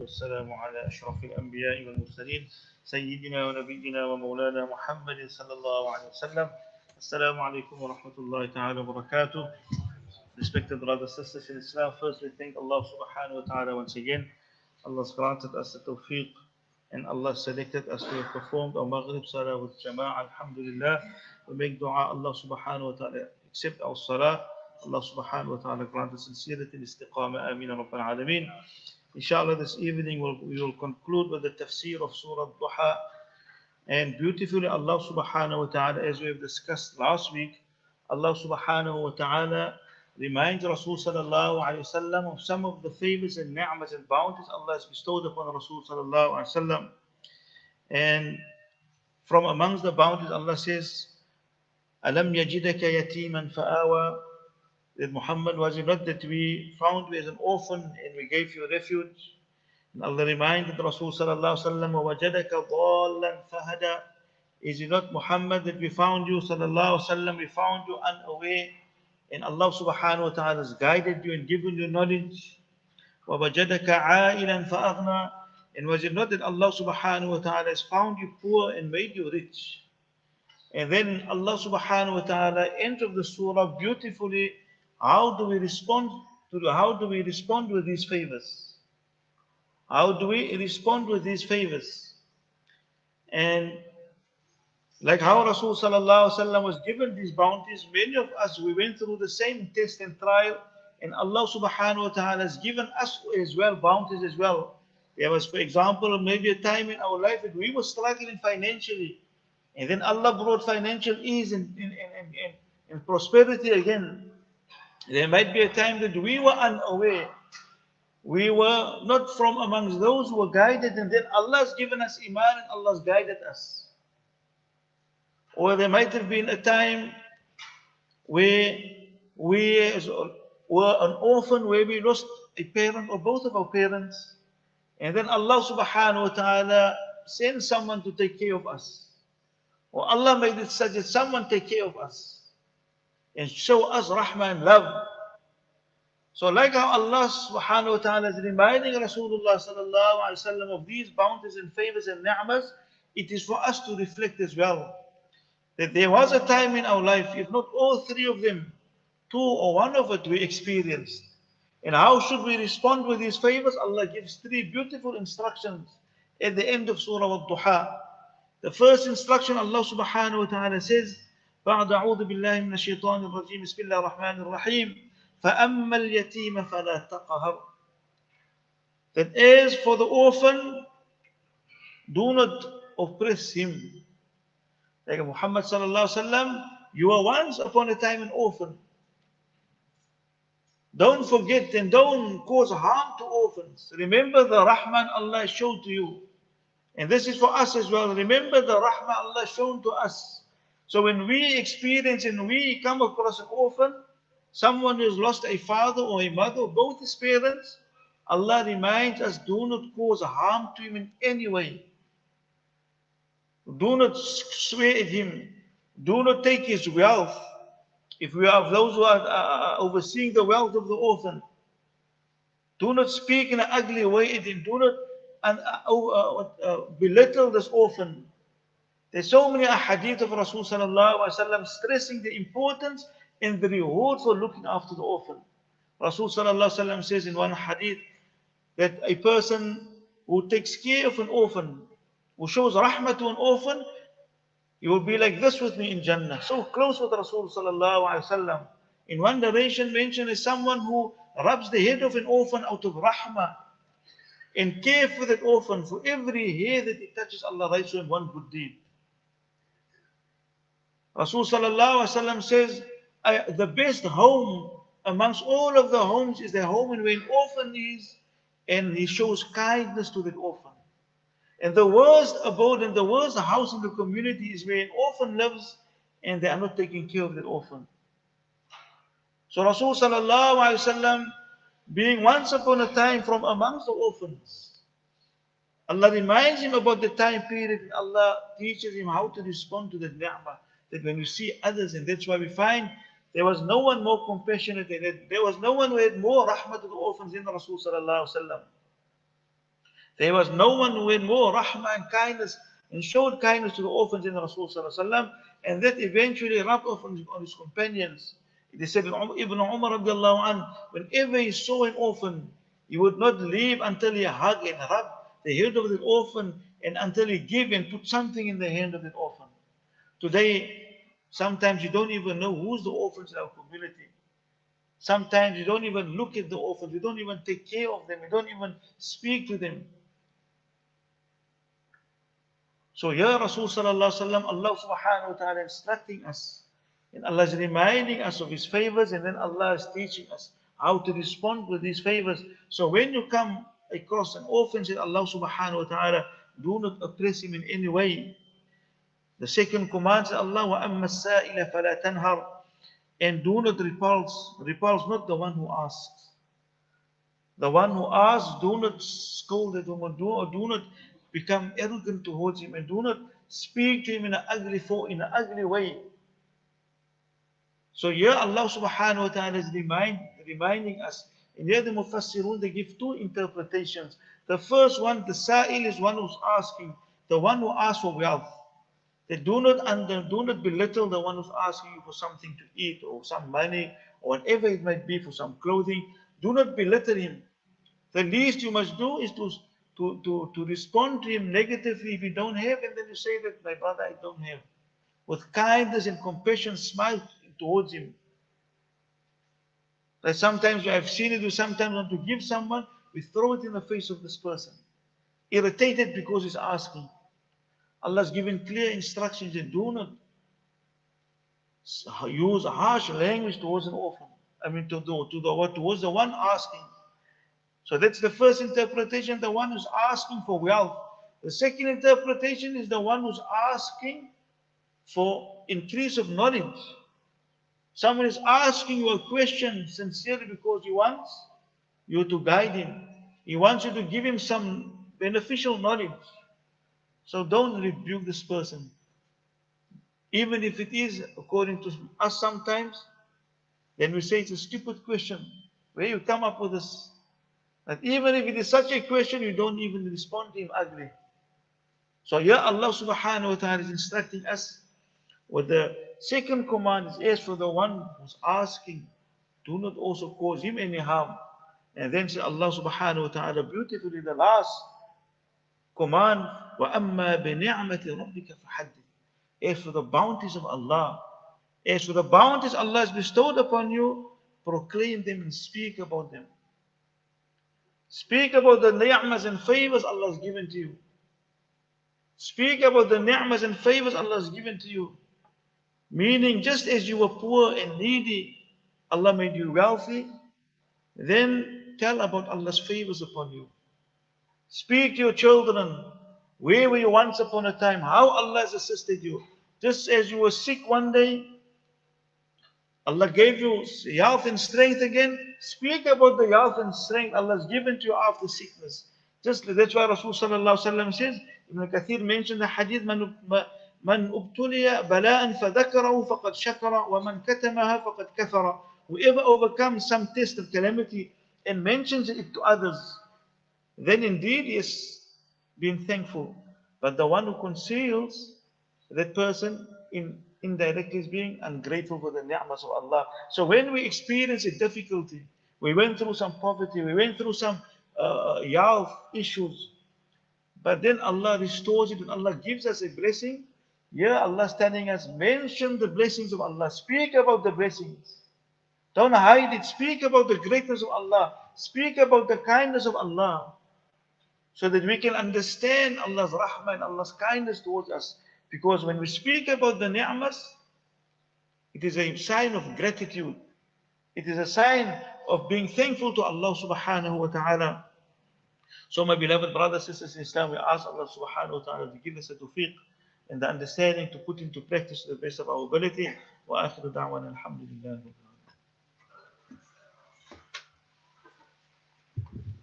والسلام على أشرف الأنبياء والمرسلين سيدنا ونبينا ومولانا محمد صلى الله عليه وسلم. Assalamu alaikum wa rahmatullahi ta'ala wa barakatuh. Respected brothers and sisters in Islam, first we thank Allah subhanahu wa ta'ala once again. Allah has granted us the tawfiq and Allah selected us to have performed our Maghrib Salaah with Jama'ah. Alhamdulillah. We make dua Allah subhanahu wa ta'ala accept our Salah. Allah subhanahu wa ta'ala grant us sincerity and istiqamah. Ameen Rabbil Alameen. Inshallah, this evening we will conclude with the tafsir of Surah Duha. And beautifully, Allah subhanahu wa ta'ala, as we have discussed last week, Allah subhanahu wa ta'ala reminds Rasul sallallahu alayhi wasallam of some of the favors and ni'mas and bounties Allah has bestowed upon Rasul sallallahu alayhi wasallam. And from amongst the bounties, Allah says, Alam yajidaka yatiman fa'awa, that Muhammad, was it not that we found you as an orphan and we gave you refuge? And Allah reminded Rasul sallallahu alaihi wasallam, وَوَجَدَكَ ضَالًّا فَهَدَى. Is it not Muhammad that we found you sallallahu alaihi wasallam, we found you unaware, and Allah subhanahu wa ta'ala has guided you and given you knowledge. وَوَجَدَكَ عَائِلًا فَأَغْنَى. And was it not that Allah subhanahu wa ta'ala has found you poor and made you rich? And then Allah subhanahu wa ta'ala ends of the surah beautifully. How do we respond with these favors? How do we respond with these favors? And like how Rasul sallallahu alaihi wasallam was given these bounties, many of us, we went through the same test and trial, and Allah subhanahu wa ta'ala has given us as well bounties as well. There was, for example, maybe a time in our life that we were struggling financially, and then Allah brought financial ease and prosperity again. There might be a time that we were unaware. We were not from amongst those who were guided, and then Allah has given us iman and Allah has guided us. Or there might have been a time where we were an orphan, where we lost a parent or both of our parents, and then Allah subhanahu wa ta'ala sent someone to take care of us. Or Allah made it such that someone take care of us and show us rahmah and love. So like how Allah subhanahu wa ta'ala is reminding Rasulullah sallallahu alayhi wa sallam of these bounties and favors and ni'mas, it is for us to reflect as well. That there was a time in our life, if not all three of them, two or one of it we experienced. And how should we respond with these favors? Allah gives three beautiful instructions at the end of Surah Al-Duha. The first instruction, Allah subhanahu wa ta'ala says, بعد أعوذ بالله من الشيطان الرجيم بسم الله الرحمن الرحيم فأما اليتيم فلا تقهر. That as for the orphan, do not oppress him. Like Muhammad sallallahu alaihi wasallam, you were once upon a time an orphan. Don't forget and don't cause harm to orphans. Remember the rahman Allah showed to you. And this is for us as well. Remember the rahmah Allah shown to us. So when we experience and we come across an orphan, someone who has lost a father or a mother or both his parents, Allah reminds us, do not cause harm to him in any way. Do not swear at him. Do not take his wealth. If we are those who are overseeing the wealth of the orphan, do not speak in an ugly way at him. Do not belittle this orphan. There's so many ahadith of Rasul sallallahu alaihi wasallam stressing the importance and the reward for looking after the orphan. Rasul sallallahu alaihi wasallam says in one hadith that a person who takes care of an orphan, who shows rahmah to an orphan, he will be like this with me in Jannah. So close with Rasul sallallahu alaihi wasallam. In one narration mentioned as someone who rubs the head of an orphan out of rahmah and care for that orphan. For every hair that he touches, Allah writes to him one good deed. Rasul sallallahu alaihi wasallam says, the best home amongst all of the homes is the home in where an orphan is, and he shows kindness to that orphan. And the worst abode and the worst house in the community is where an orphan lives and they are not taking care of that orphan. So Rasul sallallahu alaihi wasallam, being once upon a time from amongst the orphans, Allah reminds him about the time period, and Allah teaches him how to respond to that ni'mah. That when you see others, and that's why we find there was no one more compassionate than that. There was no one who had more rahmah to the orphans than Rasul sallallahu alaihi wasallam. There was no one who had more rahmah and kindness and showed kindness to the orphans in Rasul sallallahu alaihi wasallam, and that eventually rubbed off on his companions. It is said in Ibn Umar radiallahu anh, whenever he saw an orphan, he would not leave until he hugged and rubbed the head of the orphan and until he gave and put something in the hand of that orphan. Today, sometimes you don't even know who's the orphans in our community. Sometimes you don't even look at the orphans, you don't even take care of them, you don't even speak to them. So here Rasul sallallahu alaihi wasallam, Allah subhanahu wa ta'ala instructing us, and Allah is reminding us of His favors, and then Allah is teaching us how to respond to these favors. So when you come across an orphan, say Allah subhanahu wa ta'ala, do not oppress him in any way. The second command is Allah, وَأَمَّا السَّائِلَ فَلَا تَنْهَرْ, and do not repulse not the one who asks. The one who asks, do not scold that woman, do not become arrogant towards him, and do not speak to him in an ugly way. So here Allah subhanahu wa ta'ala is reminding us. And here the Mufassirun, they give two interpretations. The first one, the Sa'il is one who's asking, the one who asks for wealth. They do not belittle the one who's asking you for something to eat or some money or whatever it might be, for some clothing. Do not belittle him. The least you must do is to respond to him negatively if you don't have, and then you say that, my brother, I don't have. With kindness and compassion, smile towards him. Like sometimes I've seen it, we sometimes want to give someone, we throw it in the face of this person. Irritated because he's asking. Allah has given clear instructions that do not use harsh language towards an orphan. Towards the one asking. So that's the first interpretation, the one who's asking for wealth. The second interpretation is the one who's asking for increase of knowledge. Someone is asking you a question sincerely because he wants you to guide him. He wants you to give him some beneficial knowledge. So don't rebuke this person. Even if it is, according to us sometimes, then we say it's a stupid question. Where you come up with this? That even if it is such a question, you don't even respond to him ugly. So here Allah subhanahu wa ta'ala is instructing us with the second command is, as for the one who's asking, do not also cause him any harm. And then say Allah subhanahu wa ta'ala beautifully, the last command, وَأَمَّا بِنِعْمَةِ رَبِّكَ فَحَدِّثْ. As for the bounties of Allah, as for the bounties Allah has bestowed upon you, proclaim them and speak about them. Speak about the ni'mas and favors Allah has given to you. Speak about the ni'mas and favors Allah has given to you. Meaning, just as you were poor and needy, Allah made you wealthy, then tell about Allah's favors upon you. Speak to your children. Where were you once upon a time? How Allah has assisted you. Just as you were sick one day, Allah gave you health and strength again. Speak about the health and strength Allah has given to you after sickness. That's why Rasul sallallahu alaihi wasallam says, Ibn Kathir mentioned the hadith, Man ubtuliya bala'an fadhakarahu faqad shakara wa man katamaha faqad kafara. Whoever overcomes some test of calamity and mentions it to others, then indeed he has been thankful. But the one who conceals, that person indirectly is being ungrateful for the ni'mas of Allah. So when we experience a difficulty, we went through some poverty, we went through some health issues, but then Allah restores it and Allah gives us a blessing. Here Allah is telling us, mention the blessings of Allah. Speak about the blessings. Don't hide it. Speak about the greatness of Allah. Speak about the kindness of Allah. So that we can understand Allah's rahmah and Allah's kindness towards us. Because when we speak about the ni'mas, it is a sign of gratitude. It is a sign of being thankful to Allah subhanahu wa ta'ala. So my beloved brothers, sisters in Islam, we ask Allah subhanahu wa ta'ala to give us a tawfiq and the understanding to put into practice to the best of our ability. Wa akhiru da'wana alhamdulillah.